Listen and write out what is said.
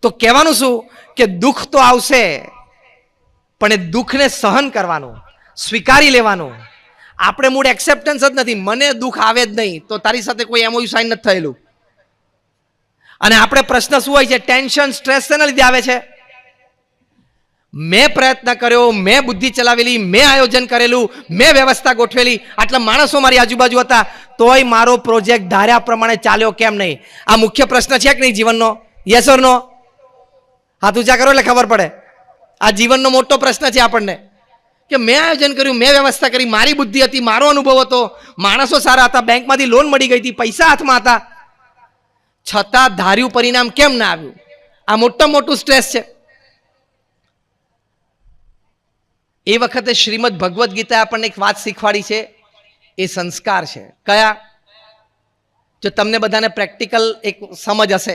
તો કહેવાનું શું કે દુઃખ તો આવશે, પણ એ દુઃખને સહન કરવાનું, સ્વીકારી લેવાનું. આપણે મૂળ એક્સેપ્ટન્સ જ નથી. મને દુઃખ આવે જ નહીં તો તારી સાથે કોઈ એમઓયુ સાઇન નથી થયેલું. અને આપણે પ્રશ્ન શું હોય છે, ટેન્શન સ્ટ્રેસ શેના લીધે આવે છે? મેં પ્રયત્ન કર્યો, મેં બુદ્ધિ ચલાવેલી, મેં આયોજન કરેલું, મેં વ્યવસ્થા ગોઠવેલી, આટલા માણસો મારી આજુબાજુ હતા, તોય મારો પ્રોજેક્ટ ધાર્યા પ્રમાણે ચાલ્યો કેમ નહીં? આ મુખ્ય પ્રશ્ન છે કે નહીં જીવનનો? યસ ઓર નો? હાથ ઊંચા કરો એટલે ખબર પડે. આ જીવનનો મોટો પ્રશ્ન છે આપણને કે મેં આયોજન કર્યું, મેં વ્યવસ્થા કરી, મારી બુદ્ધિ હતી, મારો અનુભવ હતો, માણસો સારા હતા, બેંકમાંથી લોન મળી ગઈ હતી, પૈસા હાથમાં હતા, છતાં ધાર્યું પરિણામ કેમ ના આવ્યું? આ મોટું સ્ટ્રેસ છે. એ વખતે શ્રીમદ ભગવદ્ ગીતા આપણને એક વાત શીખવાડી છે, એ સંસ્કાર છે. કયા? જો તમને બધાને પ્રેક્ટિકલ એક સમજ હશે